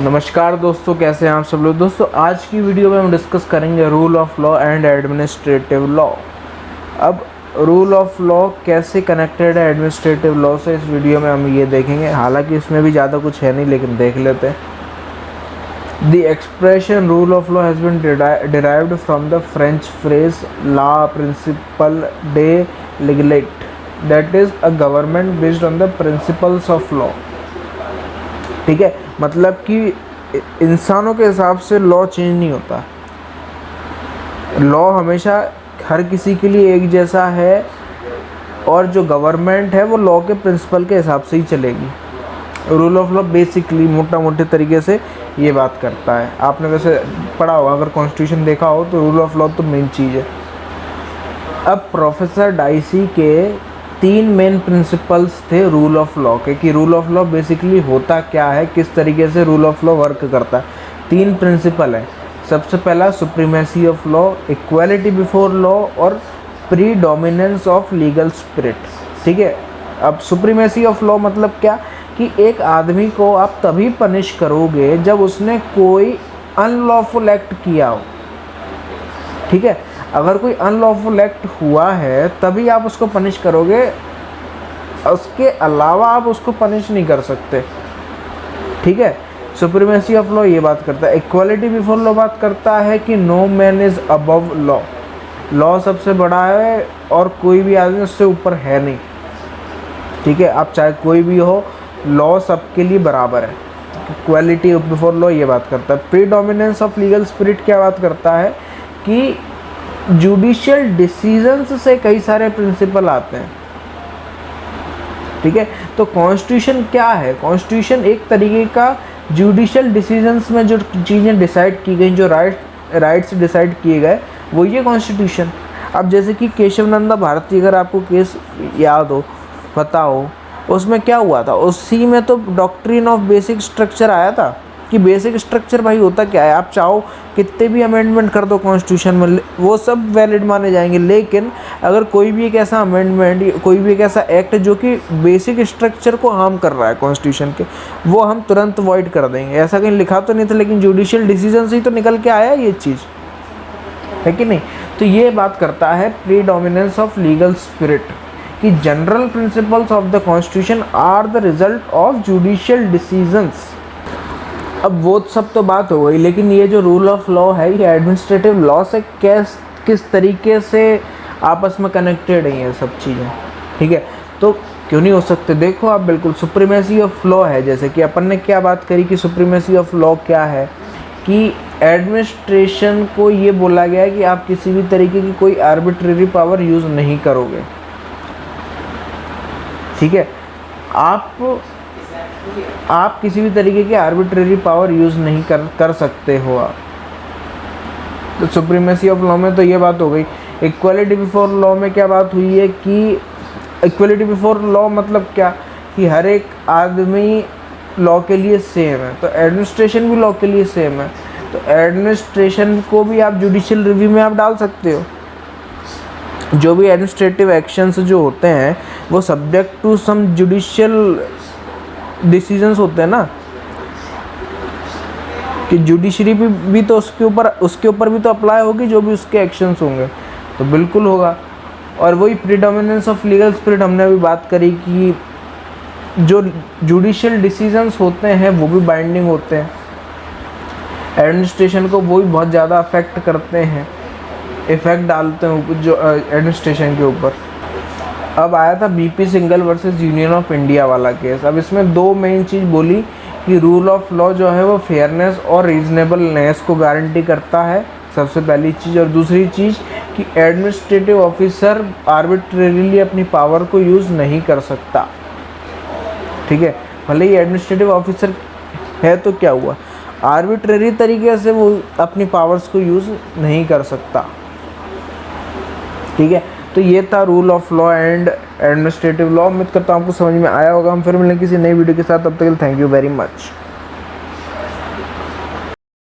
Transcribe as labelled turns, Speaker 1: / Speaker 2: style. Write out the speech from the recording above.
Speaker 1: नमस्कार दोस्तों, कैसे हैं आप सब लोग। दोस्तों आज की वीडियो में हम डिस्कस करेंगे rule of law and administrative law. अब रूल ऑफ लॉ कैसे कनेक्टेड है एडमिनिस्ट्रेटिव लॉ से, इस वीडियो में हम ये देखेंगे। हालांकि इसमें भी ज़्यादा कुछ है नहीं, लेकिन देख लेते हैं। The expression rule of law has been derived from the French phrase लॉ प्रिंसिपल डे लेगिलेट, that is a government based on the principles of law. ठीक है, मतलब कि इंसानों के हिसाब से लॉ चेंज नहीं होता। लॉ हमेशा हर किसी के लिए एक जैसा है, और जो गवर्नमेंट है वो लॉ के प्रिंसिपल के हिसाब से ही चलेगी। रूल ऑफ लॉ बेसिकली मोटा मोटे तरीके से ये बात करता है। आपने वैसे पढ़ा होगा, अगर कॉन्स्टिट्यूशन देखा हो तो रूल ऑफ लॉ तो मेन चीज़ है। अब प्रोफेसर डाइसी के 3 मेन प्रिंसिपल्स थे रूल ऑफ लॉ के, कि रूल ऑफ लॉ बेसिकली होता क्या है, किस तरीके से रूल ऑफ लॉ वर्क करता है। 3 प्रिंसिपल हैं। सबसे पहला supremacy of law, equality before law और प्रीडोमिनेंस ऑफ लीगल स्पिरिट। ठीक है, अब सुप्रीमेसी ऑफ लॉ मतलब क्या, कि एक आदमी को आप तभी पनिश करोगे जब उसने कोई अनलॉफुल एक्ट किया हो। ठीक है, अगर कोई अनलॉफुल एक्ट हुआ है तभी आप उसको पनिश करोगे, उसके अलावा आप उसको पनिश नहीं कर सकते। ठीक है, सुप्रीमेसी ऑफ लॉ ये बात करता है। इक्वालिटी बिफोर लॉ बात करता है कि no man is above law, law सबसे बड़ा है और कोई भी आदमी उससे ऊपर है नहीं। ठीक है, आप चाहे कोई भी हो, लॉ सबके लिए बराबर है। इक्वालिटी बिफोर लॉ ये बात करता है। प्रीडोमिनेंस ऑफ लीगल स्पिरिट क्या बात करता है, कि जुडिशियल डिसीजंस से कई सारे प्रिंसिपल आते हैं। ठीक है, तो कॉन्स्टिट्यूशन क्या है, कॉन्स्टिट्यूशन एक तरीके का जुडिशियल डिसीजंस में जो चीज़ें डिसाइड की गई, जो राइट्स डिसाइड किए गए, वो ये कॉन्स्टिट्यूशन। अब जैसे कि केशवनंदा भारती, अगर आपको केस याद हो, पता हो, उसमें क्या हुआ था, उसी में तो डॉक्ट्रिन ऑफ बेसिक स्ट्रक्चर आया था। कि बेसिक स्ट्रक्चर भाई होता क्या है, आप चाहो कितने भी अमेंडमेंट कर दो कॉन्स्टिट्यूशन में, वो सब वैलिड माने जाएंगे। लेकिन अगर कोई भी एक ऐसा अमेंडमेंट, कोई भी एक ऐसा एक्ट जो कि बेसिक स्ट्रक्चर को हार्म कर रहा है कॉन्स्टिट्यूशन के, वो हम तुरंत अवॉइड कर देंगे। ऐसा कहीं लिखा तो नहीं था, लेकिन जुडिशियल डिसीजन से ही तो निकल के आया ये चीज़, है कि नहीं। तो ये बात करता है प्रीडोमिनेंस ऑफ लीगल स्पिरिट, कि general principles of the constitution are the result of judicial decisions. अब वो सब तो बात हो गई, लेकिन ये जो रूल ऑफ लॉ है, ये एडमिनिस्ट्रेटिव लॉ से किस तरीके से आपस में कनेक्टेड है ये सब चीज़ें। ठीक है, तो क्यों नहीं हो सकते। देखो आप, बिल्कुल सुप्रीमेसी ऑफ लॉ है। जैसे कि अपन ने क्या बात करी कि सुप्रीमेसी ऑफ लॉ क्या है, कि एडमिनिस्ट्रेशन को ये बोला गया है कि आप किसी भी तरीके की कोई आर्बिट्रेरी पावर यूज़ नहीं करोगे। ठीक है, आप किसी भी तरीके की आर्बिट्रेरी पावर यूज़ नहीं कर सकते हो आप। तो सुप्रीमेसी ऑफ लॉ में तो ये बात हो गई। इक्वालिटी बिफोर लॉ में क्या बात हुई है, कि इक्वालिटी बिफोर लॉ मतलब क्या, कि हर एक आदमी लॉ के लिए सेम है, तो एडमिनिस्ट्रेशन भी लॉ के लिए सेम है। तो एडमिनिस्ट्रेशन को भी आप जुडिशियल रिव्यू में आप डाल सकते हो। जो भी एडमिनिस्ट्रेटिव एक्शंस जो होते हैं वो subject to some judicial decisions होते हैं ना, कि जुडिशरी भी तो उसके ऊपर भी तो अप्लाई होगी, जो भी उसके एक्शंस होंगे, तो बिल्कुल होगा। और वही प्रीडोमिनेंस ऑफ लीगल स्पिरिट हमने अभी बात करी, कि जो जुडिशियल डिसीजंस होते हैं वो भी बाइंडिंग होते हैं, एडमिनिस्ट्रेशन को वो भी बहुत ज़्यादा अफेक्ट करते हैं, इफेक्ट डालते हैं जो एडमिनिस्ट्रेशन के ऊपर। अब आया था BP Singhal versus union of India वाला केस। अब इसमें 2 मेन चीज़ बोली, कि रूल ऑफ लॉ जो है वो फेयरनेस और रीजनेबलनेस को गारंटी करता है, सबसे पहली चीज़। और दूसरी चीज़ कि एडमिनिस्ट्रेटिव ऑफिसर आर्बिट्रेरीली अपनी पावर को यूज़ नहीं कर सकता। ठीक है, भले ही एडमिनिस्ट्रेटिव ऑफिसर है तो क्या हुआ, आर्बिट्रेरी तरीके से वो अपनी पावर्स को यूज़ नहीं कर सकता। ठीक है, तो ये था rule of law and administrative law. उम्मीद करता हूँ आपको समझ में आया होगा। हम फिर मिलेंगे किसी नई वीडियो के साथ, तब तक के लिए थैंक यू वेरी मच।